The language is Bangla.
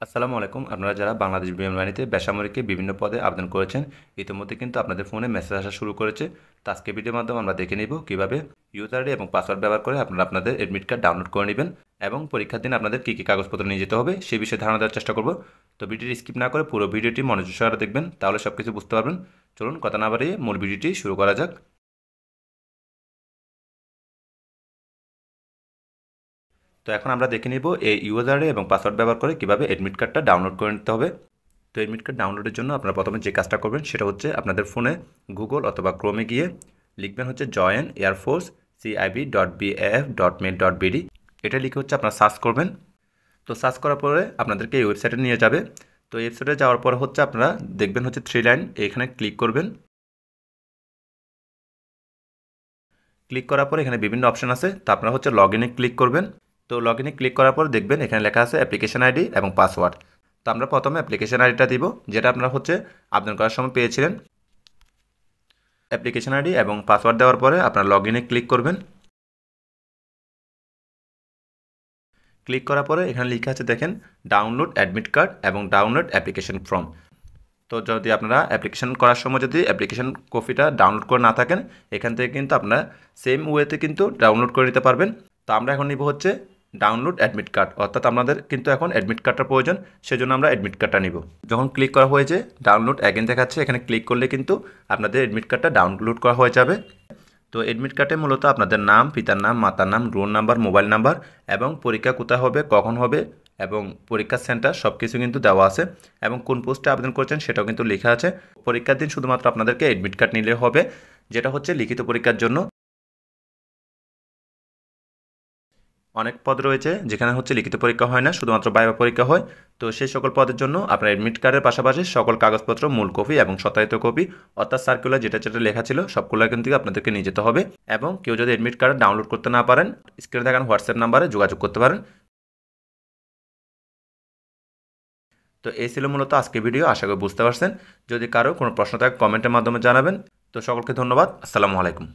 আসসালামু আলাইকুম। আপনারা যারা বাংলাদেশ বিমান বাহিনীতে বেসামরিকে বিভিন্ন পদে আবেদন করেছেন, ইতিমধ্যে কিন্তু আপনাদের ফোনে মেসেজ আসা শুরু করেছে। তো আজকে ভিডিওর মাধ্যমে আমরা দেখে নিব কিভাবে ইউজার আইডি এবং পাসওয়ার্ড ব্যবহার করে আপনারা আপনাদের এডমিট কার্ড ডাউনলোড করে নেবেন এবং পরীক্ষার দিন আপনাদের কী কী কাগজপত্র নিয়ে যেতে হবে সেই বিষয়ে ধারণা দেওয়ার চেষ্টা করব। তো ভিডিওটি স্কিপ না করে পুরো ভিডিওটি মনোযোগ সহকারে দেখবেন, তাহলে সব কিছু বুঝতে পারবেন। চলুন কথা না বাড়িয়ে মূল ভিডিওটি শুরু করা যাক। তো এখন আমরা দেখে নিব এই ইউজার আইডি এবং পাসওয়ার্ড ব্যবহার করে কিভাবে এডমিট কার্ডটা ডাউনলোড করে নিতে হবে। তো এডমিট কার্ড ডাউনলোডের জন্য আপনারা প্রথমে যে কাজটা করবেন সেটা হচ্ছে আপনাদের ফোনে গুগল অথবা ক্রোমে গিয়ে লিখবেন হচ্ছে জয়েন এয়ারফোর্স cib.baf.mil.bd। এটা লিখে হচ্ছে আপনারা সার্চ করবেন। তো সার্চ করার পরে আপনাদেরকে এই ওয়েবসাইটে নিয়ে যাবে। তো এই ওয়েবসাইটে যাওয়ার পরে হচ্ছে আপনারা দেখবেন হচ্ছে 3 লাইন, এখানে ক্লিক করবেন। ক্লিক করার পরে এখানে বিভিন্ন অপশন আছে, তো আপনারা হচ্ছে লগ ইনে ক্লিক করবেন। তো লগ ইনে ক্লিক করার পর দেখবেন এখানে লেখা আছে অ্যাপ্লিকেশন আইডি এবং পাসওয়ার্ড। তো আমরা প্রথমে অ্যাপ্লিকেশন আইডিটা দিব, যেটা আপনারা হচ্ছে আবেদন করার সময় পেয়েছিলেন। অ্যাপ্লিকেশন আইডি এবং পাসওয়ার্ড দেওয়ার পরে আপনার লগ ইনে ক্লিক করবেন। ক্লিক করার পরে এখানে লেখা আছে দেখেন ডাউনলোড অ্যাডমিট কার্ড এবং ডাউনলোড অ্যাপ্লিকেশন ফর্ম। তো যদি আপনারা অ্যাপ্লিকেশন করার সময় যদি অ্যাপ্লিকেশন কপিটা ডাউনলোড করে না থাকেন, এখান থেকে কিন্তু আপনারা সেম ওয়েতে কিন্তু ডাউনলোড করে নিতে পারবেন। তো আমরা এখন নিব হচ্ছে ডাউনলোড অ্যাডমিট কার্ড, অর্থাৎ আমাদের কিন্তু এখন অ্যাডমিট কার্ডটা প্রয়োজন, সেজন্য আমরা অ্যাডমিট কার্ডটা নিব। যখন ক্লিক করা হয়েছে ডাউনলোড অ্যাগেন দেখাচ্ছে, এখানে ক্লিক করলে কিন্তু আপনাদের অ্যাডমিট কার্ডটা ডাউনলোড করা হয়ে যাবে। তো এডমিট কার্ডে মূলত আপনাদের নাম, পিতার নাম, মাতার নাম, রোল নাম্বার, মোবাইল নাম্বার এবং পরীক্ষা কোথায় হবে, কখন হবে এবং পরীক্ষার সেন্টার সব কিছু কিন্তু দেওয়া আছে এবং কোন পোস্টে আবেদন করছেন সেটাও কিন্তু লেখা আছে। পরীক্ষার দিন শুধুমাত্র আপনাদেরকে এডমিট কার্ড নিলে হবে, যেটা হচ্ছে লিখিত পরীক্ষার জন্য। অনেক পদ রয়েছে যেখানে হচ্ছে লিখিত পরীক্ষা হয় না, শুধুমাত্র ভাইভা পরীক্ষা হয়। তো সেই সকল পদের জন্য আপনার এডমিট কার্ডের পাশাপাশি সকল কাগজপত্র, মূল কপি এবং সত্যায়িত কপি অর্থাৎ সার্কুলার যেটা যেটা লেখা ছিল সবগুলো কিন্তু আপনাদেরকে নিয়ে যেতে হবে। এবং কেউ যদি এডমিট কার্ড ডাউনলোড করতে না পারেন, স্ক্রিনে দেখানো হোয়াটসঅ্যাপ নাম্বারে যোগাযোগ করতে পারেন। তো এই ছিল মূলত আজকে ভিডিও, আশা করি বুঝতে পারছেন। যদি কারো কোনো প্রশ্ন থাকে কমেন্টের মাধ্যমে জানাবেন। তো সকলকে ধন্যবাদ। আসসালামু আলাইকুম।